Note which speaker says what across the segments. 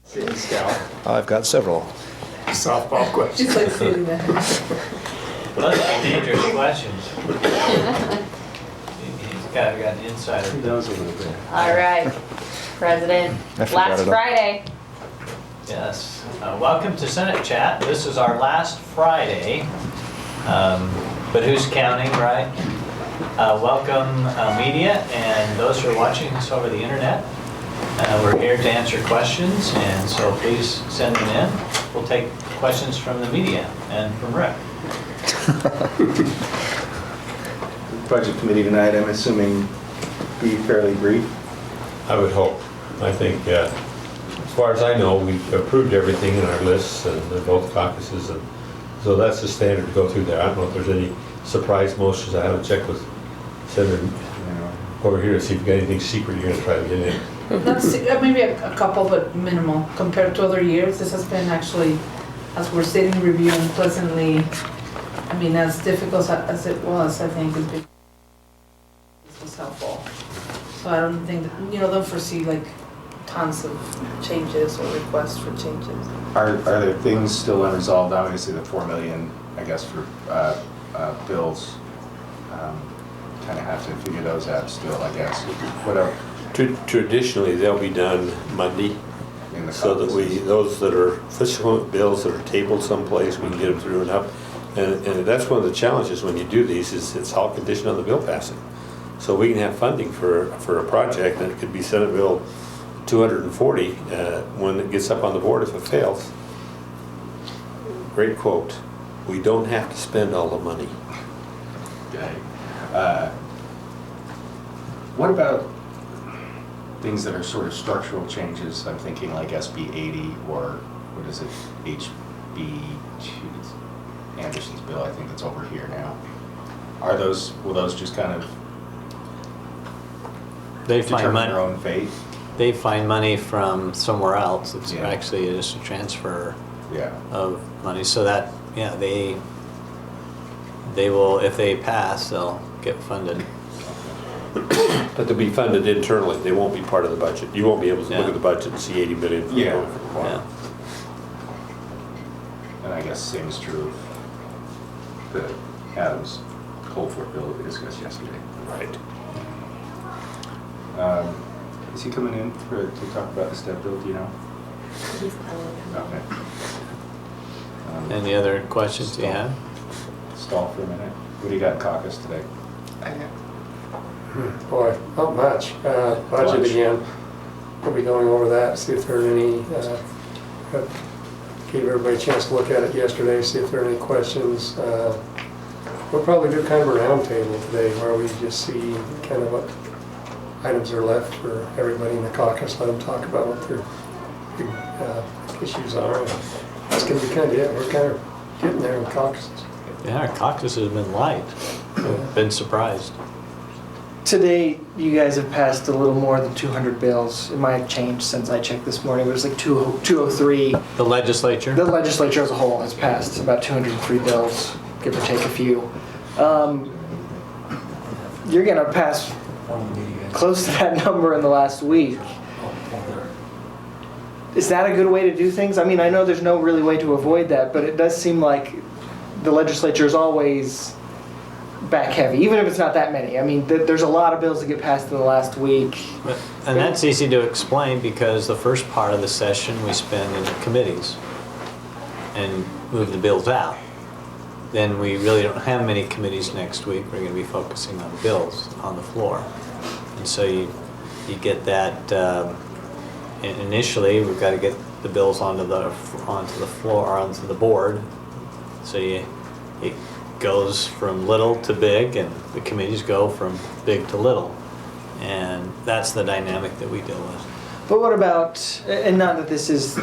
Speaker 1: Sitting scout.
Speaker 2: I've got several.
Speaker 1: Softball question.
Speaker 3: She's like sitting there.
Speaker 4: Well, those are dangerous questions. He's got an insider.
Speaker 1: He knows a little bit.
Speaker 5: All right, President,
Speaker 2: I forgot
Speaker 5: last
Speaker 2: it all.
Speaker 5: Friday.
Speaker 4: Yes. Welcome to Senate Chat. This is our last Friday, but who's counting, right? Welcome, media and those who are watching us over the internet. We're here to answer questions, and so please send them in. We'll take questions from the media and from Rick.
Speaker 1: Budget committee tonight, I'm assuming, be fairly brief.
Speaker 6: I would hope. I think, as far as I know, we've approved everything in our lists and both caucuses, and so that's the standard to go through there. I don't know if there's any surprise motions. I haven't checked with Senator over here to see if you've got anything secret you're going to try to get in.
Speaker 3: Maybe a couple, but minimal. Compared to other years, this has been actually, as we're sitting reviewing, pleasantly, I mean, as difficult as it was, I think this was helpful. So I don't think, don't foresee like tons of changes or requests for changes.
Speaker 1: Are there things still unresolved? Obviously, the 4 million, I guess, for bills. Kind of have to figure those out still, I guess. Whatever.
Speaker 6: Traditionally, they'll be done Monday,
Speaker 1: In the
Speaker 6: so that
Speaker 1: caucuses.
Speaker 6: those that are official bills that are tabled someplace, we can get them through and up. And that's one of the challenges when you do these, is it's all conditioned on the bill passing. So we can have funding for a project, and it could be Senate Bill 240 when it gets up on the board if it fails. Great quote. We don't have to spend all the money.
Speaker 1: Okay. What about things that are sort of structural changes? I'm thinking like SB 80 or what is it, HB, Anderson's bill, I think that's over here now. Will those just kind of
Speaker 4: They find
Speaker 1: determine their
Speaker 4: money.
Speaker 1: own fate?
Speaker 4: They find money from somewhere else. It's
Speaker 1: Yeah.
Speaker 4: actually just a transfer
Speaker 1: Yeah.
Speaker 4: of money, so that, yeah, they will, if they pass, they'll get funded.
Speaker 6: But they'll be funded internally. They won't be part of the budget. You won't be able to look
Speaker 4: Yeah.
Speaker 6: at the budget and see 80 million. for the
Speaker 1: Yeah.
Speaker 6: road for the water.
Speaker 4: Yeah.
Speaker 1: And I guess same is true of the Adams Coldford bill that we discussed yesterday.
Speaker 6: Right.
Speaker 1: Is he coming in to talk about the step bill, do you know? Okay.
Speaker 4: Any other questions you have?
Speaker 1: Stall for a minute. What do you got in caucus today?
Speaker 7: Boy, not much. Budget
Speaker 1: Lunch.
Speaker 7: again. We'll be going over that, see if there are any, gave everybody a chance to look at it yesterday, see if there are any questions. We'll probably do kind of a roundtable today where we just see kind of what items are left for everybody in the caucus, let them talk about what their big issues are. That's gonna be kind of it. We're kind of getting there in caucuses.
Speaker 4: Yeah, our caucus has been light. Been surprised.
Speaker 8: Today, you guys have passed a little more than 200 bills. It might have changed since I checked this morning. It was like 203.
Speaker 4: The legislature?
Speaker 8: The legislature as a whole has passed about 203 bills, give or take a few. You're going to pass close to that number in the last week. Is that a good way to do things? I mean, I know there's no really way to avoid that, but it does seem like the legislature is always back heavy, even if it's not that many. I mean, there's a lot of bills that get passed in the last week.
Speaker 4: And that's easy to explain because the first part of the session we spend in committees and move the bills out. Then we really don't have many committees next week. We're going to be focusing on bills on the floor. And so you get that, initially we've got to get the bills onto the floor, or onto the board. So it goes from little to big, and the committees go from big to little. And that's the dynamic that we deal with.
Speaker 8: But what about, and not that this is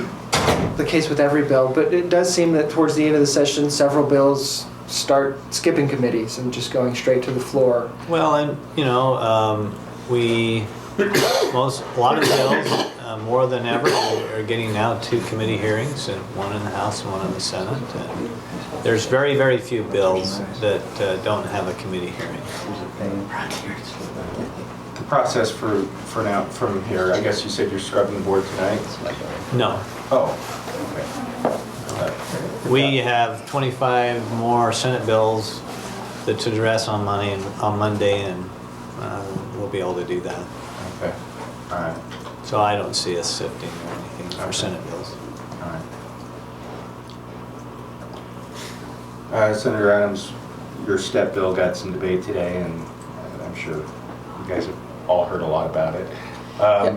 Speaker 8: the case with every bill, but it does seem that towards the end of the session, several bills start skipping committees and just going straight to the floor.
Speaker 4: Well, and a lot of bills, more than ever, are getting now 2 committee hearings, and one in the House and one in the Senate. And there's very, very few bills that don't have a committee hearing.
Speaker 1: process for now, from here? I guess you said you're scrubbing the board tonight?
Speaker 4: No.
Speaker 1: Oh, okay.
Speaker 4: We have 25 more Senate bills that to address on Monday, and we'll be able to do that.
Speaker 1: Okay, all right,
Speaker 4: So I don't see us sifting or anything for Senate bills.
Speaker 1: all right. Senator Adams, your step bill got some debate today, and I'm sure you guys have all heard a lot about it.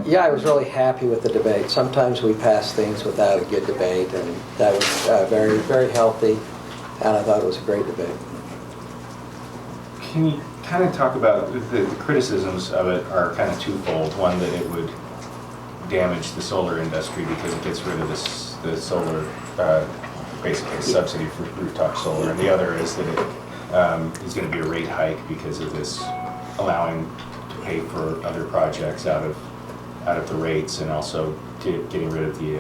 Speaker 2: Yeah, I was really happy with the debate. Sometimes we pass things without a good debate, and that was very, very healthy, and I thought it was a great debate.
Speaker 1: Can you kind of talk about the criticisms of it are kind of twofold. One, that it would damage the solar industry because it gets rid of the solar, basically subsidy for rooftop solar, and the other is that it is going to be a rate hike because of this allowing to pay for other projects out of the rates, and also getting rid of the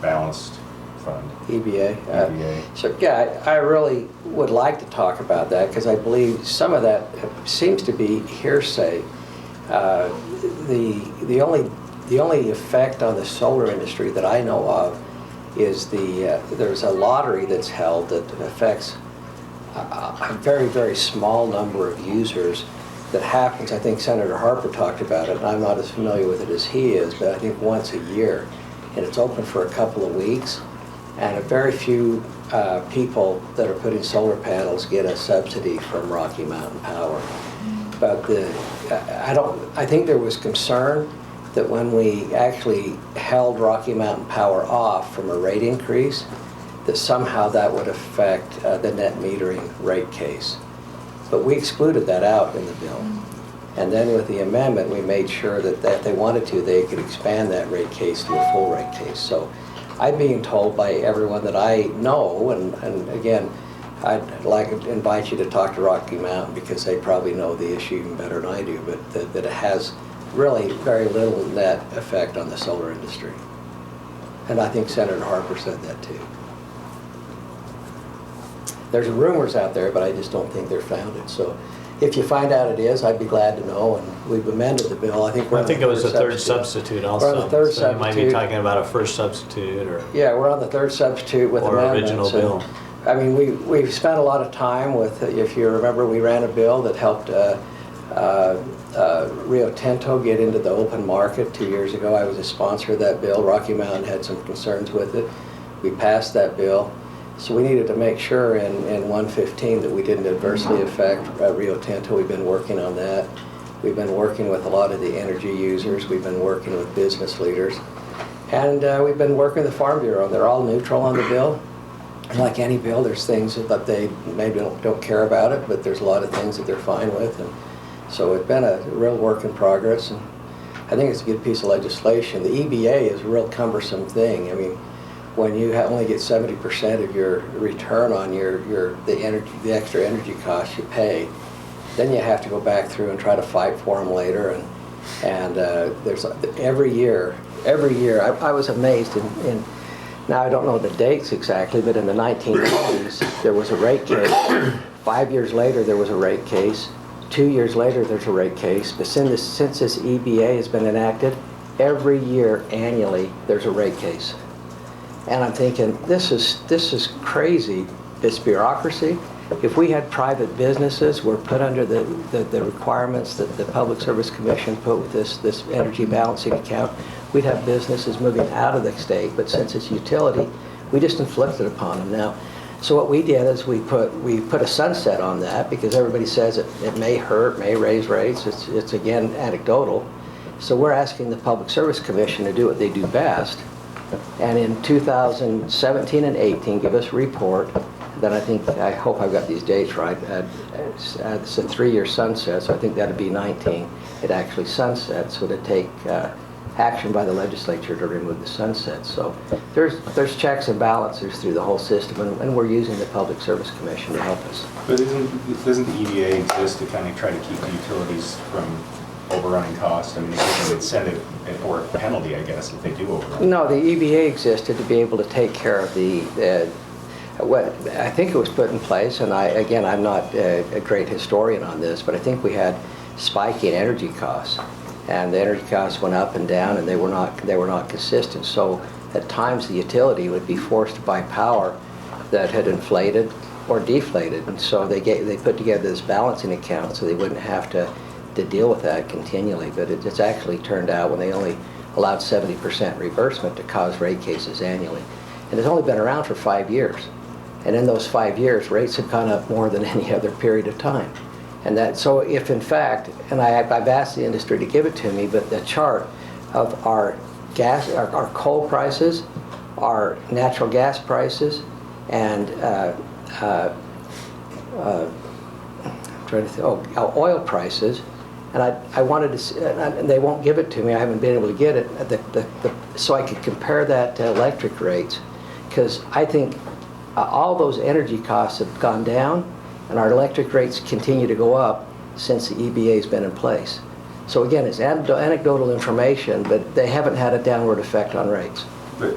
Speaker 1: balanced fund.
Speaker 2: EBA.
Speaker 1: EBA.
Speaker 2: So, yeah, I really would like to talk about that because I believe some of that seems to be hearsay. The only effect on the solar industry that I know of is there's a lottery that's held that affects a very, very small number of users that happens. I think Senator Harper talked about it, and I'm not as familiar with it as he is, but I think once a year. And it's open for a couple of weeks, and a very few people that are putting solar panels get a subsidy from Rocky Mountain Power. But I think there was concern that when we actually held Rocky Mountain Power off from a rate increase, that somehow that would affect the net metering rate case. But we excluded that out in the bill. And then with the amendment, we made sure that if they wanted to, they could expand that rate case to a full rate case. So I'm being told by everyone that I know, and again, I'd like to invite you to talk to Rocky Mountain because they probably know the issue even better than I do, but that it has really very little net effect on the solar industry. And I think Senator Harper said that too. There's rumors out there, but I just don't think they're founded. So if you find out it is, I'd be glad to know, and we've amended the bill. I think
Speaker 4: it was a third substitute also.
Speaker 2: We're on the third
Speaker 4: So you might be
Speaker 2: substitute.
Speaker 4: talking about a first substitute or
Speaker 2: Yeah, we're on the third substitute with
Speaker 4: or
Speaker 2: amendments.
Speaker 4: original bill.
Speaker 2: I mean, we've spent a lot of time with, if you remember, we ran a bill that helped Rio Tinto get into the open market 2 years ago. I was a sponsor of that bill. Rocky Mountain had some concerns with it. We passed that bill. So we needed to make sure in 115 that we didn't adversely affect Rio Tinto. We've been working on that. We've been working with a lot of the energy users. We've been working with business leaders. And we've been working with the Farm Bureau. They're all neutral on the bill. And like any bill, there's things that they maybe don't care about it, but there's a lot of things that they're fine with. And so it's been a real work in progress. And I think it's a good piece of legislation. The EBA is a real cumbersome thing. I mean, when you only get 70% of your return on the extra energy costs you pay, then you have to go back through and try to fight for them later. And there's every year. I was amazed in now I don't know the dates exactly, but in the 1980s there was a rate case. 5 years later there was a rate case. 2 years later there's a rate case. But since this EBA has been enacted, every year annually there's a rate case. And I'm thinking, this is crazy, this bureaucracy. If we had private businesses were put under the requirements that the Public Service Commission put with this energy balancing account, we'd have businesses moving out of the state. But since it's utility, we just inflicted upon them now. So what we did is we put a sunset on that because everybody says it may hurt, may raise rates. It's again anecdotal. So we're asking the Public Service Commission to do what they do best. And in 2017 and 18, give us a report. Then I hope I've got these dates right. It's a 3-year sunset, so I think that'd be 19. It actually sunsets, so to take action by the legislature to remove the sunset. So there's checks and balances through the whole system, and we're using the Public Service Commission to help us.
Speaker 1: But doesn't the EBA exist to kind of try to keep the utilities from overrunning costs? I mean, it's an incentive or a penalty, I guess, if they do overrun.
Speaker 2: No, the EBA existed to be able to take care of what I think it was put in place, and I'm not a great historian on this, but I think we had spiking energy costs. And the energy costs went up and down, and they were not consistent. So at times the utility would be forced to buy power that had inflated or deflated. And so they put together this balancing account so they wouldn't have to deal with that continually. But it's actually turned out, when they only allowed 70% reimbursement, to cause rate cases annually. And it's only been around for 5 years. And in those 5 years, rates have gone up more than any other period of time. And that, so if in fact, and I've asked the industry to give it to me, but the chart of our gas, our coal prices, our natural gas prices, and oil prices, and I wanted to see, and they won't give it to me. I haven't been able to get it, so I could compare that to electric rates, because I think all those energy costs have gone down, and our electric rates continue to go up since the EBA's been in place. So again, it's anecdotal information, but they haven't had a downward effect on rates.
Speaker 1: But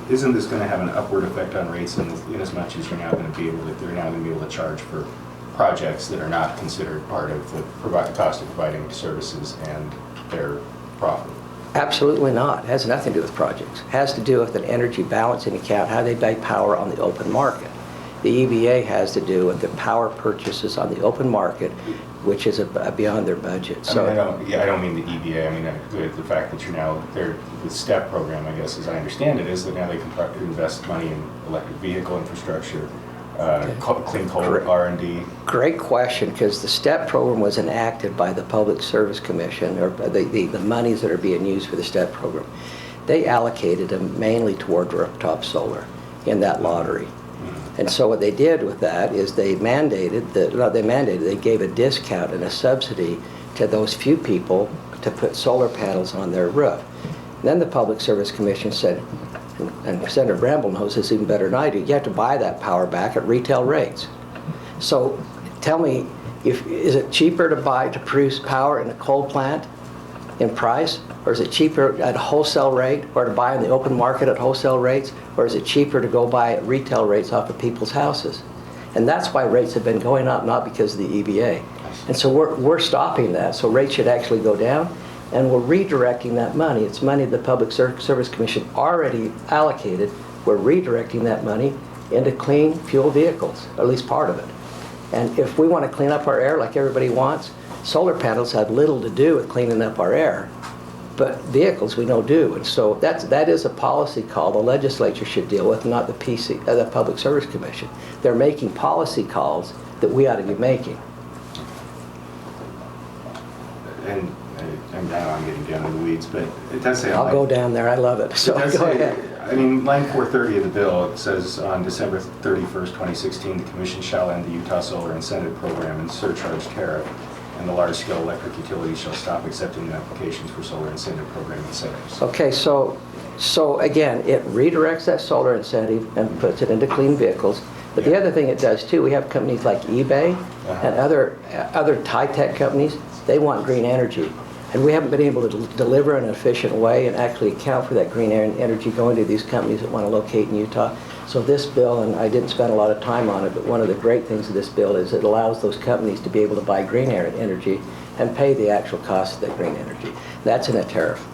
Speaker 1: isn't this going to have an upward effect on rates in as much as they're now going to be able to charge for projects that are not considered part of the cost of providing services and their profit?
Speaker 2: Absolutely not. It has nothing to do with projects. It has to do with an energy balancing account, how they buy power on the open market. The EBA has to do with the power purchases on the open market, which is beyond their budget. So
Speaker 1: I don't mean the EBA. I mean the fact that the STEP program, I guess, as I understand it, is that now they can invest money in electric vehicle infrastructure, clean coal, R&D.
Speaker 2: Great question, because the STEP program was enacted by the Public Service Commission, or the monies that are being used for the STEP program. They allocated them mainly toward rooftop solar in that lottery. And so what they did with that is they gave a discount and a subsidy to those few people to put solar panels on their roof. And then the Public Service Commission said, and Senator Bramble knows this even better than I do, you have to buy that power back at retail rates. So tell me, is it cheaper to produce power in a coal plant in price, or is it cheaper at wholesale rate, or to buy in the open market at wholesale rates, or is it cheaper to go buy at retail rates off of people's houses? And that's why rates have been going up, not because of the EBA. And so we're stopping that, so rates should actually go down, and we're redirecting that money. It's money the Public Service Commission already allocated. We're redirecting that money into clean fuel vehicles, at least part of it. And if we want to clean up our air like everybody wants, solar panels have little to do with cleaning up our air, but vehicles we know do. And so that is a policy call the legislature should deal with, not the Public Service Commission. They're making policy calls that we ought to be making.
Speaker 1: And now I'm getting down in the weeds, but it does say...
Speaker 2: I'll go down there, I love it. So go ahead.
Speaker 1: I mean, line 430 of the bill, it says on December 31st, 2016, the Commission shall end the Utah Solar Incentive Program and surcharge tariff, and the large-scale electric utilities shall stop accepting applications for solar incentive program incentives.
Speaker 2: Okay, so again, it redirects that solar incentive and puts it into clean vehicles. But the other thing it does too, we have companies like eBay and other high-tech companies, they want green energy. And we haven't been able to deliver in an efficient way and actually account for that green energy going to these companies that want to locate in Utah. So this bill, and I didn't spend a lot of time on it, but one of the great things of this bill is it allows those companies to be able to buy green energy and pay the actual cost of that green energy. That's in a tariff.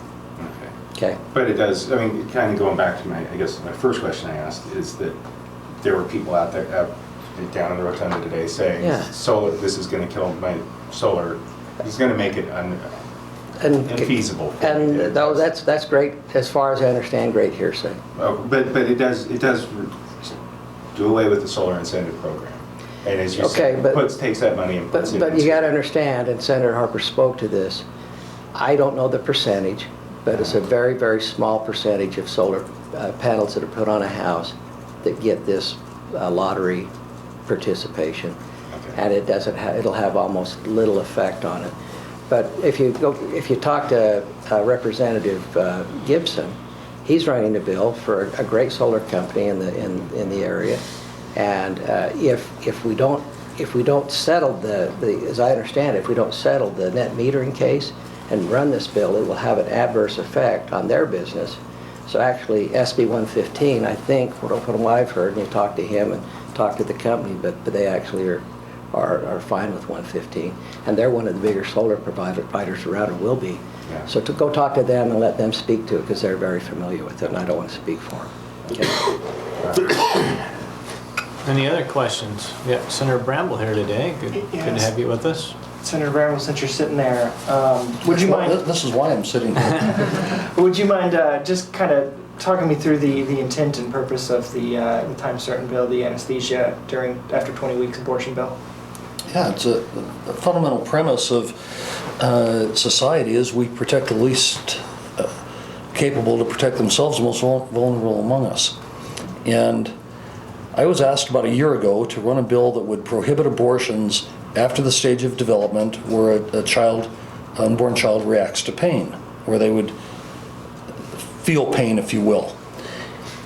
Speaker 2: Okay.
Speaker 1: But it does, I mean, kind of going back to my first question I asked is that there were people out there, down in the rotunda today saying, solar, this is going to kill my solar, it's going to make it infeasible.
Speaker 2: And though that's great, as far as I understand, great hearsay.
Speaker 1: But it does do away with the solar incentive program. And as you said, takes that money and puts it
Speaker 2: But you got to understand, and Senator Harper spoke to this, I don't know the percentage, but it's a very, very small percentage of solar panels that are put on a house that get this lottery participation. Okay. And it'll have almost little effect on it. But if you talk to Representative Gibson, he's running a bill for a great solar company in the area, and if we don't settle as I understand it, if we don't settle the net metering case and run this bill, it will have an adverse effect on their business. So actually, SB 115, I think, from what I've heard, and you talk to him and talk to the company, but they actually are are fine with 115. And they're one of the bigger solar providers around, or will be.
Speaker 1: Yeah.
Speaker 2: So to go talk to them and let them speak to it, because they're very familiar with it, and I don't want to speak for them. Okay.
Speaker 4: Any other questions? We got Senator Bramble here today. Good to
Speaker 8: Yes.
Speaker 4: have you with us.
Speaker 8: Senator Bramble, since you're sitting there, would you mind?
Speaker 9: This is why I'm sitting here.
Speaker 8: Would you mind just kind of talking me through the intent and purpose of the time certain bill, the anesthesia after 20 weeks abortion bill?
Speaker 9: Yeah, it's a fundamental premise of society is we protect the least capable to protect themselves, the most vulnerable among us. And I was asked about a year ago to run a bill that would prohibit abortions after the stage of development where an unborn child reacts to pain, where they would feel pain, if you will.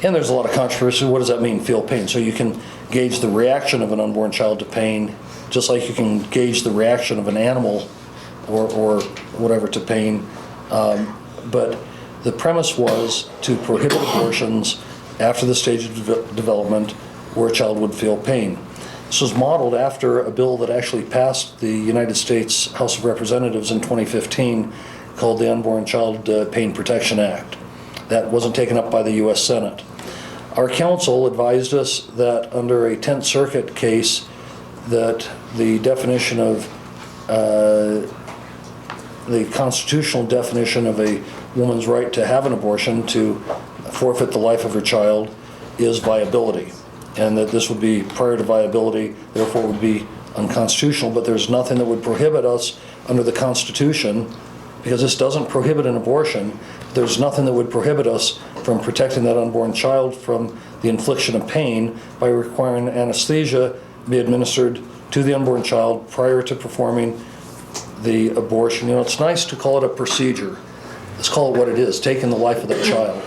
Speaker 9: And there's a lot of controversy. What does that mean, feel pain? So you can gauge the reaction of an unborn child to pain, just like you can gauge the reaction of an animal or whatever to pain. But the premise was to prohibit abortions after the stage of development where a child would feel pain. This was modeled after a bill that actually passed the United States House of Representatives in 2015 called the Unborn Child Pain Protection Act. That wasn't taken up by the U.S. Senate. Our counsel advised us that under a 10th Circuit case that the definition of the constitutional definition of a woman's right to have an abortion, to forfeit the life of her child, is viability. And that this would be prior to viability, therefore would be unconstitutional, but there's nothing that would prohibit us under the Constitution, because this doesn't prohibit an abortion, there's nothing that would prohibit us from protecting that unborn child from the infliction of pain by requiring anesthesia be administered to the unborn child prior to performing the abortion. You know, it's nice to call it a procedure. Let's call it what it is, taking the life of that child.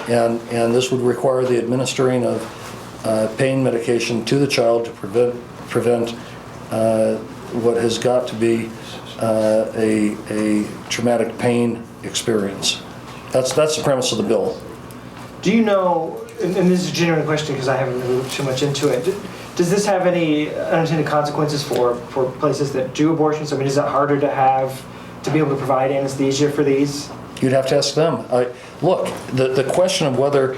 Speaker 9: And this would require the administering of pain medication to the child to prevent what has got to be a traumatic pain experience. That's the premise of the bill.
Speaker 8: Do you know, and this is a genuine question because I haven't really looked too much into it, does this have any unintended consequences for places that do abortions? I mean, is it harder to be able to provide anesthesia for these?
Speaker 9: You'd have to ask them. Look, the question of whether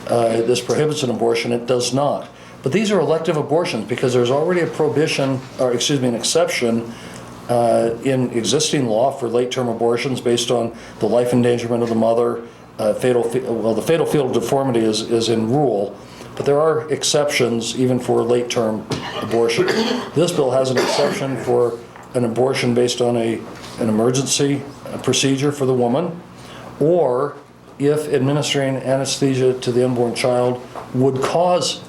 Speaker 9: this prohibits an abortion, it does not. But these are elective abortions because there's already a prohibition, or excuse me, an exception in existing law for late-term abortions based on the life endangerment of the mother. The fatal fetal deformity is in rule, but there are exceptions even for late-term abortion. This bill has an exception for an abortion based on an emergency procedure for the woman, or if administering anesthesia to the unborn child would cause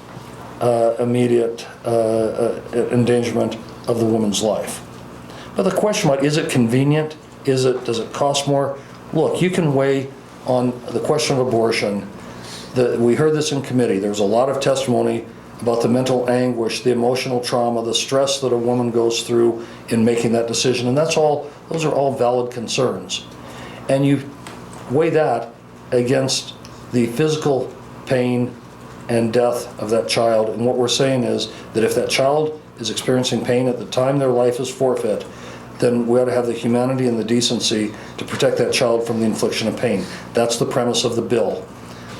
Speaker 9: immediate endangerment of the woman's life. But the question about, is it convenient? Does it cost more? Look, you can weigh on the question of abortion. We heard this in committee. There was a lot of testimony about the mental anguish, the emotional trauma, the stress that a woman goes through in making that decision. And those are all valid concerns. And you weigh that against the physical pain and death of that child. And what we're saying is that if that child is experiencing pain at the time their life is forfeit, then we ought to have the humanity and the decency to protect that child from the infliction of pain. That's the premise of the bill.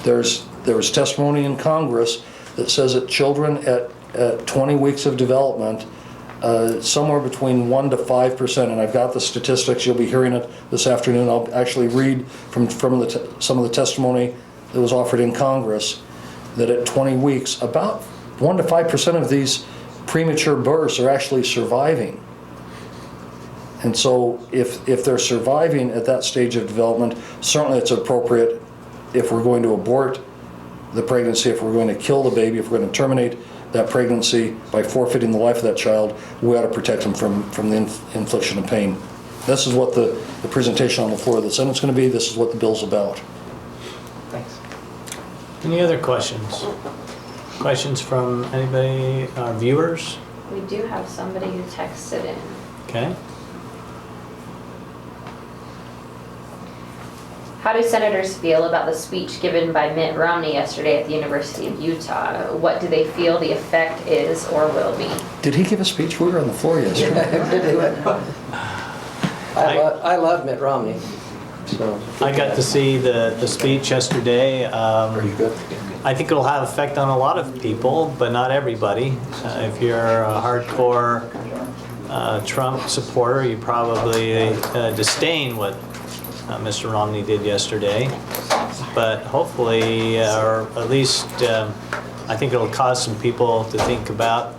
Speaker 9: There was testimony in Congress that says that children at 20 weeks of development, somewhere between 1% to 5%, and I've got the statistics, you'll be hearing it this afternoon. I'll actually read from some of the testimony that was offered in Congress, that at 20 weeks, about 1% to 5% of these premature births are actually surviving. And so if they're surviving at that stage of development, certainly it's appropriate if we're going to abort the pregnancy, if we're going to kill the baby, if we're going to terminate that pregnancy by forfeiting the life of that child, we ought to protect them from the infliction of pain. This is what the presentation on the floor of the Senate's going to be. This is what the bill's about.
Speaker 8: Thanks.
Speaker 4: Any other questions? Questions from anybody, our viewers?
Speaker 5: We do have somebody who texted in.
Speaker 4: Okay.
Speaker 5: How do senators feel about the speech given by Mitt Romney yesterday at the University of Utah? What do they feel the effect is or will be?
Speaker 9: Did he give a speech? We were on the floor yesterday.
Speaker 2: I love Mitt Romney, so.
Speaker 4: I got to see the speech yesterday.
Speaker 2: Are you good?
Speaker 4: I think it'll have effect on a lot of people, but not everybody. If you're a hardcore Trump supporter, you probably disdain what Mr. Romney did yesterday. But hopefully, or at least, I think it'll cause some people to think about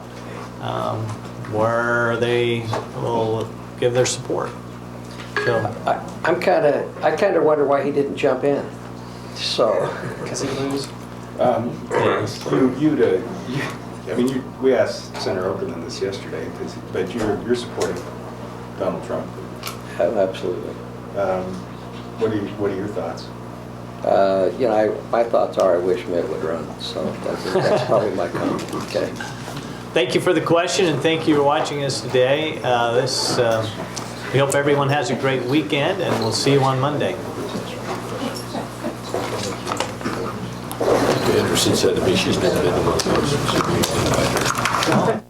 Speaker 4: where they will give their support. So,
Speaker 2: I kind of wonder why he didn't jump in, so.
Speaker 1: Because he lose. We asked Senator Oberlin this yesterday, but you're supporting Donald Trump.
Speaker 2: Absolutely.
Speaker 1: What are your thoughts?
Speaker 2: My thoughts are I wish Mitt would run, so that's probably my comment, okay?
Speaker 4: thank you for the question, and thank you for watching us today. We hope everyone has a great weekend, and we'll see you on Monday.
Speaker 6: Anderson said to me she's never been to one of those.